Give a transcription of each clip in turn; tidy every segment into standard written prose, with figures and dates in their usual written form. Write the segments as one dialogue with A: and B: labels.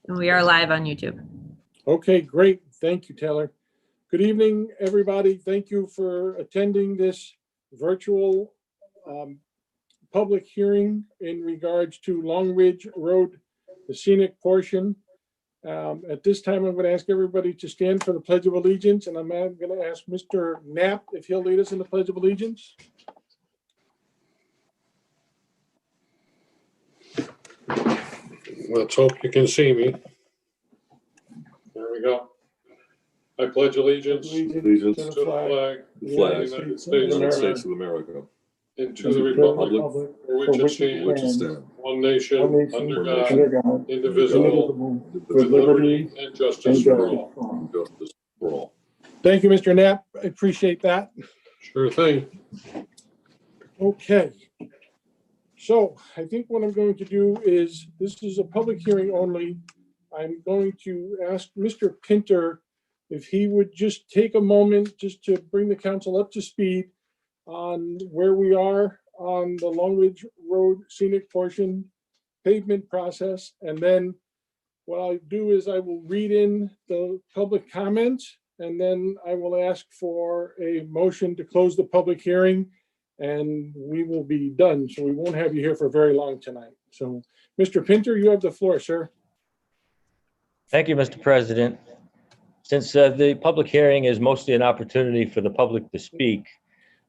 A: And we are live on YouTube.
B: Okay, great. Thank you, Taylor. Good evening, everybody. Thank you for attending this virtual public hearing in regards to Long Ridge Road, the scenic portion. At this time, I'm going to ask everybody to stand for the Pledge of Allegiance, and I'm going to ask Mr. Knapp if he'll lead us in the Pledge of Allegiance.
C: Let's hope you can see me. There we go. I pledge allegiance to
B: Allegiance
C: the
B: to the flag
C: flag
B: of
C: of
B: the
C: the
B: United
C: United
B: States
C: States
B: of
C: of
B: America,
C: America, and to
B: and
C: the
B: to the
C: republic
B: republic
C: for which it stands,
B: stands,
C: one nation,
B: one nation,
C: under
B: under
C: God,
B: God,
C: indivisible,
B: with liberty
C: and justice for all.
B: justice for all. Thank you, Mr. Knapp. I appreciate that.
C: Sure thing.
B: Okay. So I think what I'm going to do is, this is a public hearing only. I'm going to ask Mr. Pinter if he would just take a moment just to bring the council up to speed on where we are on the Long Ridge Road scenic portion pavement process. And then what I'll do is I will read in the public comments, and then I will ask for a motion to close the public hearing, and we will be done. So we won't have you here for very long tonight. So Mr. Pinter, you have the floor, sir.
D: Thank you, Mr. President. Since the public hearing is mostly an opportunity for the public to speak,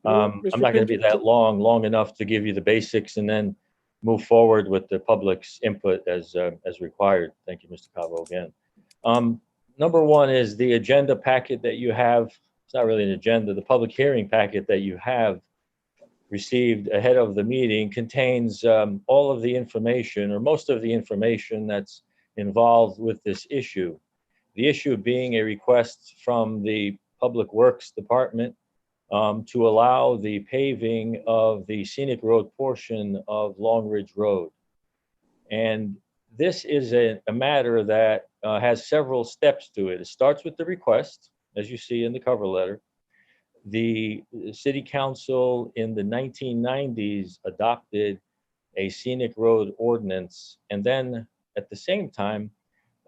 D: I'm
B: Mr.
D: not going to be
B: Pinter,
D: that long enough to give you the basics and then move forward with the public's input as required. Thank you, Mr. Cabo, again. Number one is the agenda packet that you have. It's not really an agenda. The public hearing packet that you have received ahead of the meeting contains all of the information, or most of the information, that's involved with this issue. The issue being a request from the Public Works Department to allow the paving of the scenic road portion of Long Ridge Road. And this is a matter that has several steps to it. It starts with the request, as you see in the cover letter. The city council in the 1990s adopted a scenic road ordinance, and then at the same time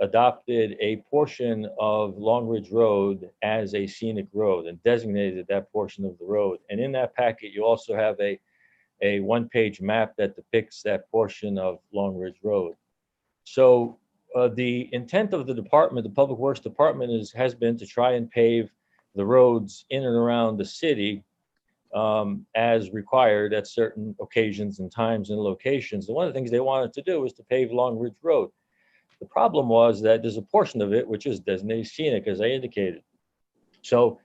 D: adopted a portion of Long Ridge Road as a scenic road and designated that portion of the road. And in that packet, you also have a one-page map that depicts that portion of Long Ridge Road. So the intent of the department, the Public Works Department, has been to try and pave the roads in and around the city as required at certain occasions and times and locations. And one of the things they wanted to do was to pave Long Ridge Road. The problem was that there's a portion of it which is designated scenic, as I indicated. So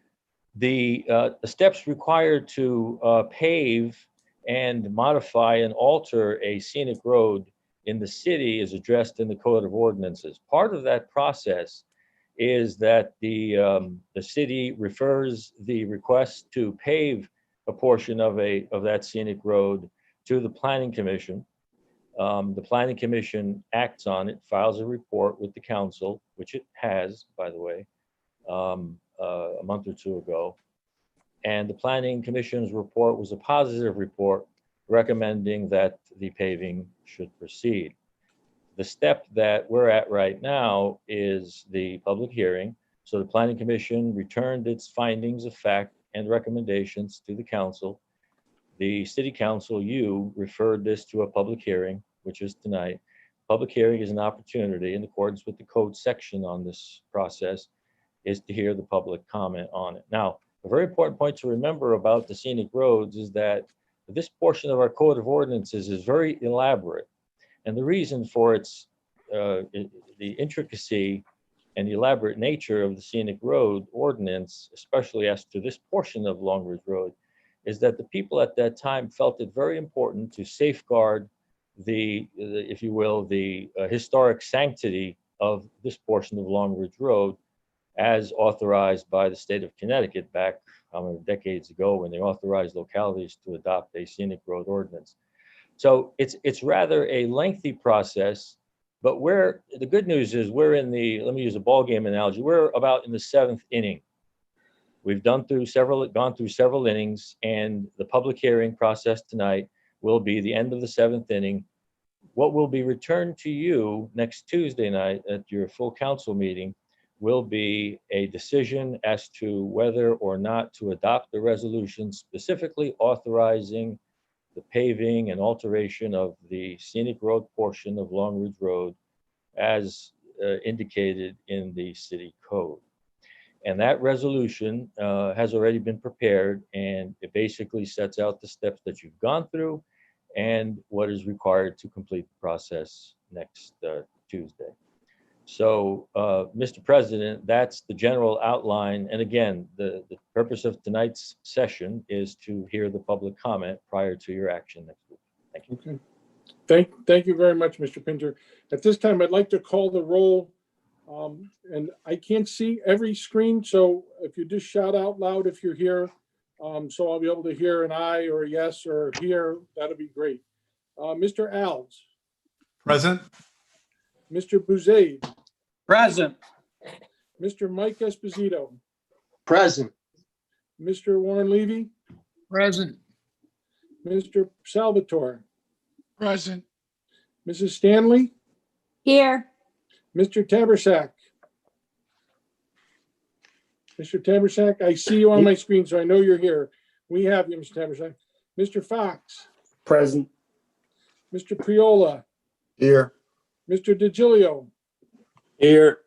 D: the steps required to pave and modify and alter a scenic road in the city is addressed in the Code of Ordinances. Part of that process is that the city refers the request to pave a portion of that scenic road to the Planning Commission. The Planning Commission acts on it, files a report with the council, which it has, by the way, a month or two ago. And the Planning Commission's report was a positive report recommending that the paving should proceed. The step that we're at right now is the public hearing. So the Planning Commission returned its findings of fact and recommendations to the council. The City Council, you referred this to a public hearing, which is tonight. Public hearing is an opportunity, in accordance with the code section on this process, is to hear the public comment on it. Now, a very important point to remember about the scenic roads is that this portion of our Code of Ordinances is very elaborate. And the reason for the intricacy and the elaborate nature of the scenic road ordinance, especially as to this portion of Long Ridge Road, is that the people at that time felt it very important to safeguard if you will, the historic sanctity of this portion of Long Ridge Road as authorized by the state of Connecticut back decades ago when they authorized localities to adopt a scenic road ordinance. So it's rather a lengthy process, but the good news is we're in let me use a ball game analogy, we're about in the 7th inning. We've gone through several innings, and the public hearing process tonight will be the end of the 7th inning. What will be returned to you next Tuesday night at your full council meeting will be a decision as to whether or not to adopt the resolution specifically authorizing the paving and alteration of the scenic road portion of Long Ridge Road as indicated in the city code. And that resolution has already been prepared, and it basically sets out the steps that you've gone through and what is required to complete the process next Tuesday. So, Mr. President, that's the general outline. And again, the purpose of tonight's session is to hear the public comment prior to your action next week. Thank you.
B: Okay. Thank you very much, Mr. Pinter. At this time, I'd like to call the roll. And I can't see every screen, so if you just shout out loud if you're here, so I'll be able to hear an aye or a yes or here, that'd be great. Mr. Alves,
A: Present.
B: Mr. Bouzade,
E: Present.
B: Mr. Mike Esposito,
E: Present.
B: Mr. Warren Levy,
E: Present.
B: Mr. Salvatore,
E: Present.
B: Mrs. Stanley,
F: Here.
B: Mr. Tabersack. Mr. Tabersack, I see you on my screen, so I know you're here. We have you, Mr. Tabersack. Mr. Fox,
E: Present.
B: Mr. Priola,
E: Here.
B: Mr. DiGilio,
E: Here.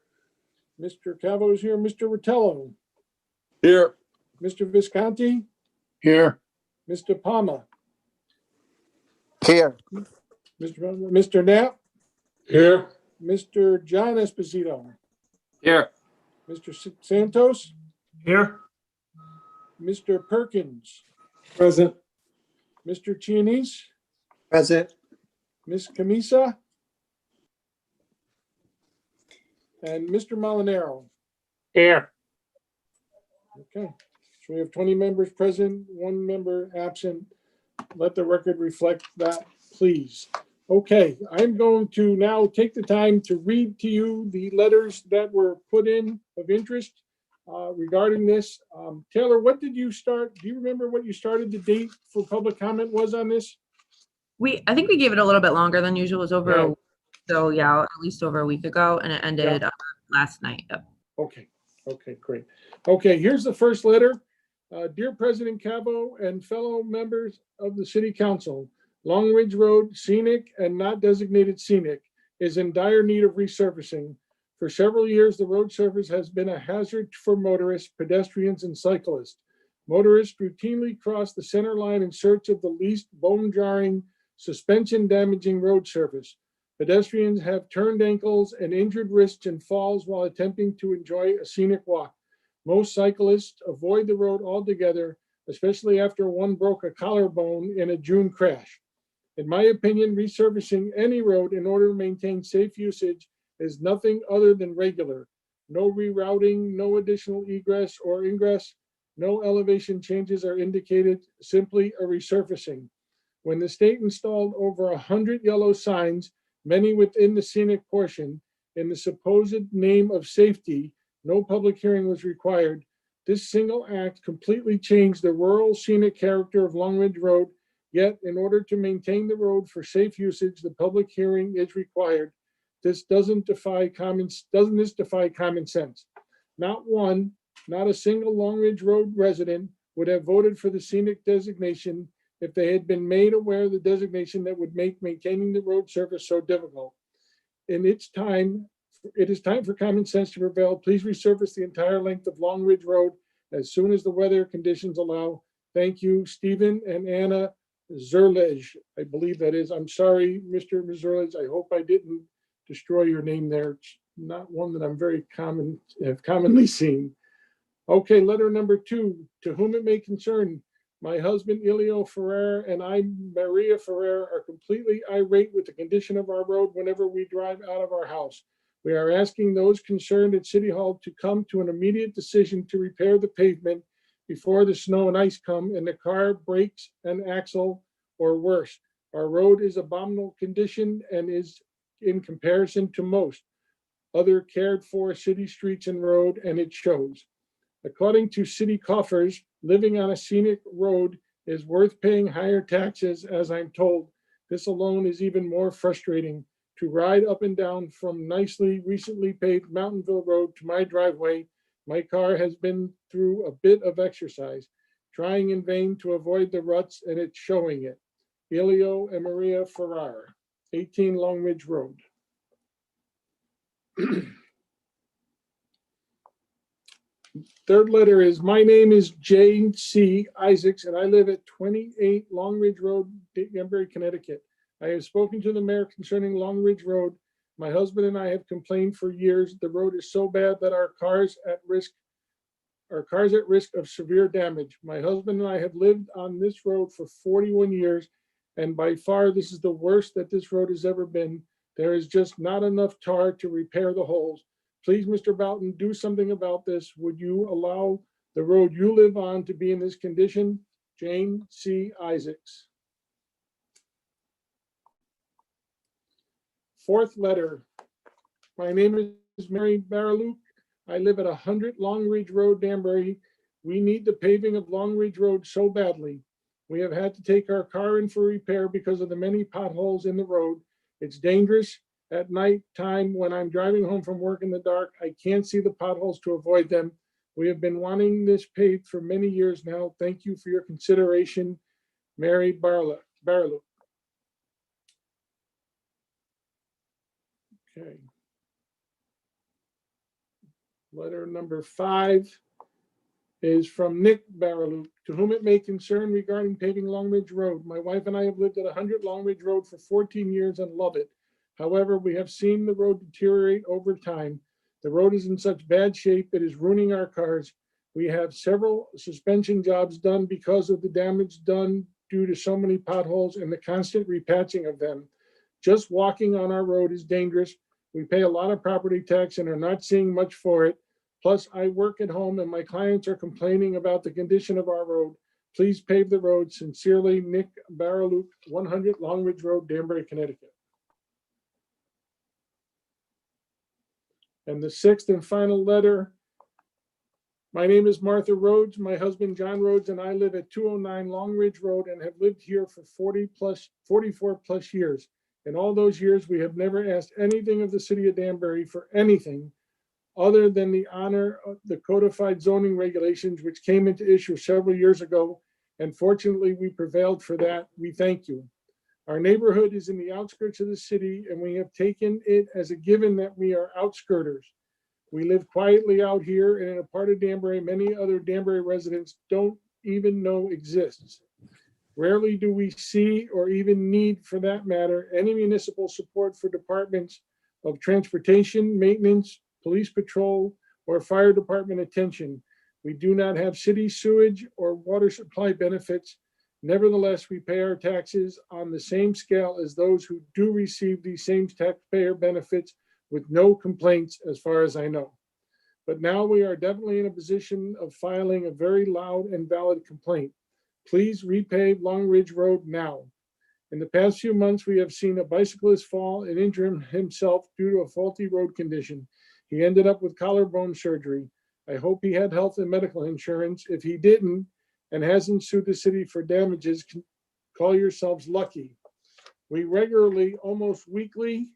B: Mr. Cavo is here, Mr. Rotello,
E: Here.
B: Mr. Visconti,
E: Here.
B: Mr. Palma,
E: Here.
B: Mr. Knapp,
C: Here.
B: Mr. John Esposito,
E: Here.
B: Mr. Santos,
A: Here.
B: Mr. Perkins,
E: Present.
B: Mr. Chianese,
E: Present.
B: Ms. Camisa, and Mr. Molinaro.
E: Here.
B: Okay, so we have 20 members present, 1 member absent. Let the record reflect that, please. Okay, I'm going to now take the time to read to you the letters that were put in of interest regarding this. Taylor, what did you start? Do you remember what you started the date for public comment was on this?
F: I think we gave it a little bit longer than usual. It was over,
B: Yeah.
F: so yeah, at least over a week ago, and it ended last night. Yep.
B: Okay, great. Okay, here's the first letter. Dear President Cabo and fellow members of the City Council, Long Ridge Road, scenic and not designated scenic, is in dire need of resurfacing. For several years, the road surface has been a hazard for motorists, pedestrians, and cyclists. Motorists routinely cross the center line in search of the least bone-jarring, suspension-damaging road surface. Pedestrians have turned ankles and injured wrists and falls while attempting to enjoy a scenic walk. Most cyclists avoid the road altogether, especially after one broke a collarbone in a June crash. In my opinion, resurfacing any road in order to maintain safe usage is nothing other than regular. No rerouting, no additional egress or ingress, no elevation changes are indicated, simply a resurfacing. When the state installed over 100 yellow signs, many within the scenic portion, in the supposed name of safety, no public hearing was required. This single act completely changed the rural scenic character of Long Ridge Road. Yet, in order to maintain the road for safe usage, the public hearing is required. Doesn't this defy common sense? Not a single Long Ridge Road resident would have voted for the scenic designation if they had been made aware of the designation that would make maintaining the road surface so difficult. It is time for common sense to prevail. Please resurface the entire length of Long Ridge Road as soon as the weather conditions allow. Thank you, Stephen and Anna Zerlej, I believe that is. I'm sorry, Mr. Zerlej. I hope I didn't destroy your name there. It's not one that I'm have commonly seen. Okay, letter number 2, to whom it may concern. My husband, Elio Ferrer, and I, Maria Ferrer, are completely irate with the condition of our road whenever we drive out of our house. We are asking those concerned at City Hall to come to an immediate decision to repair the pavement before the snow and ice come and the car breaks an axle or worse. Our road is abominable condition and is in comparison to most other cared for city streets and road, and it shows. According to city coffers, living on a scenic road is worth paying higher taxes, as I'm told. This alone is even more frustrating. To ride up and down from nicely recently paved Mountainville Road to my driveway, my car has been through a bit of exercise, trying in vain to avoid the ruts, and it's showing it. Elio and Maria Ferrar, 18 Long Ridge Road. Third letter is, my name is Jane C. Isaacs, and I live at 28 Long Ridge Road, Danbury, Connecticut. I have spoken to the mayor concerning Long Ridge Road. My husband and I have complained for years. The road is so bad that our cars at risk of severe damage. My husband and I have lived on this road for 41 years, and by far this is the worst that this road has ever been. There is just not enough tar to repair the holes. Please, Mr. Boughton, do something about this. Would you allow the road you live on to be in this condition? Jane C. Isaacs. Fourth letter. My name is Mary Bariluk. I live at 100 Long Ridge Road, Danbury. We need the paving of Long Ridge Road so badly. We have had to take our car in for repair because of the many potholes in the road. It's dangerous at night time when I'm driving home from work in the dark. I can't see the potholes to avoid them. We have been wanting this paved for many years now. Thank you for your consideration, Mary Bariluk. Okay. Letter number 5 is from Nick Bariluk, to whom it may concern regarding paving Long Ridge Road. My wife and I have lived at 100 Long Ridge Road for 14 years and love it. However, we have seen the road deteriorate over time. The road is in such bad shape, it is ruining our cars. We have several suspension jobs done because of the damage done due to so many potholes and the constant repatching of them. Just walking on our road is dangerous. We pay a lot of property tax and are not seeing much for it. Plus, I work at home and my clients are complaining about the condition of our road. Please pave the road. Sincerely, Nick Bariluk, 100 Long Ridge Road, Danbury, Connecticut. And the sixth and final letter. My name is Martha Rhodes. My husband, John Rhodes, and I live at 209 Long Ridge Road and have lived here for 44 plus years. In all those years, we have never asked anything of the city of Danbury for anything other than the honor of the codified zoning regulations, which came into issue several years ago. And fortunately, we prevailed for that. We thank you. Our neighborhood is in the outskirts of the city, and we have taken it as a given that we are outskirters. We live quietly out here and in a part of Danbury many other Danbury residents don't even know exists. Rarely do we see, or even need for that matter, any municipal support for departments of transportation, maintenance, police patrol, or fire department attention. We do not have city sewage or water supply benefits. Nevertheless, we pay our taxes on the same scale as those who do receive these same taxpayer benefits with no complaints, as far as I know. But now we are definitely in a position of filing a very loud and valid complaint. Please repave Long Ridge Road now. In the past few months, we have seen a bicyclist fall and injure himself due to a faulty road condition. He ended up with collarbone surgery. I hope he had health and medical insurance. If he didn't and hasn't sued the city for damages, call yourselves lucky. We regularly, almost weekly,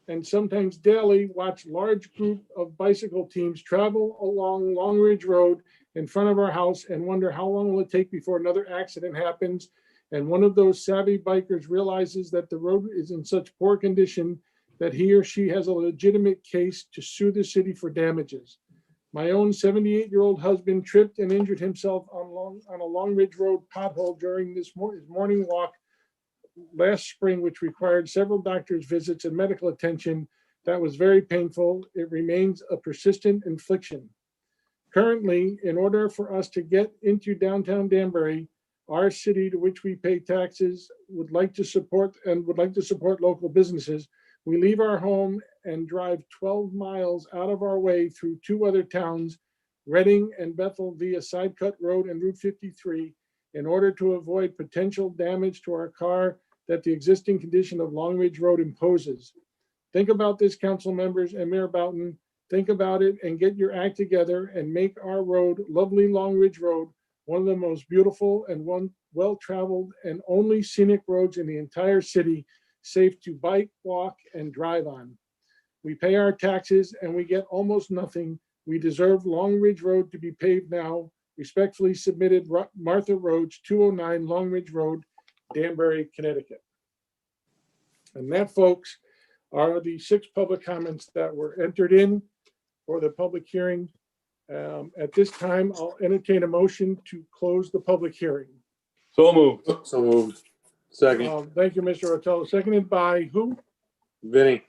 B: and sometimes daily, watch large group of bicycle teams travel along Long Ridge Road in front of our house and wonder how long will it take before another accident happens and one of those savvy bikers realizes that the road is in such poor condition that he or she has a legitimate case to sue the city for damages. My own 78-year-old husband tripped and injured himself on a Long Ridge Road pothole during his morning walk last spring, which required several doctor's visits and medical attention. That was very painful. It remains a persistent affliction. Currently, in order for us to get into downtown Danbury, our city to which we pay taxes would like to support local businesses. We leave our home and drive 12 miles out of our way through two other towns, Reading and Bethel, via Sidecut Road and Route 53, in order to avoid potential damage to our car that the existing condition of Long Ridge Road imposes. Think about this, council members and Mayor Boughton. Think about it and get your act together and make our road, lovely Long Ridge Road, one of the most beautiful and one well-traveled and only scenic roads in the entire city, safe to bike, walk, and drive on. We pay our taxes and we get almost nothing. We deserve Long Ridge Road to be paved now. Respectfully submitted, Martha Rhodes, 209 Long Ridge Road, Danbury, Connecticut. And that, folks, are the 6 public comments that were entered in for the public hearing. At this time, I'll entertain a motion to close the public hearing.
E: So moved.
C: So moved. Second,
B: Thank you, Mr. Otello. Seconded by who?
C: Vinnie.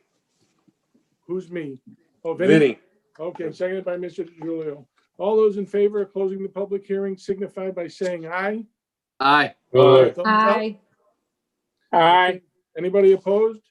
B: Who's me? Oh, Vinnie?
C: Vinnie.
B: Okay, seconded by Mr. DiGiulio. All those in favor of closing the public hearing signify by saying aye.
E: Aye.
C: Aye.
B: Thumbs up.
E: Aye.
B: Anybody opposed?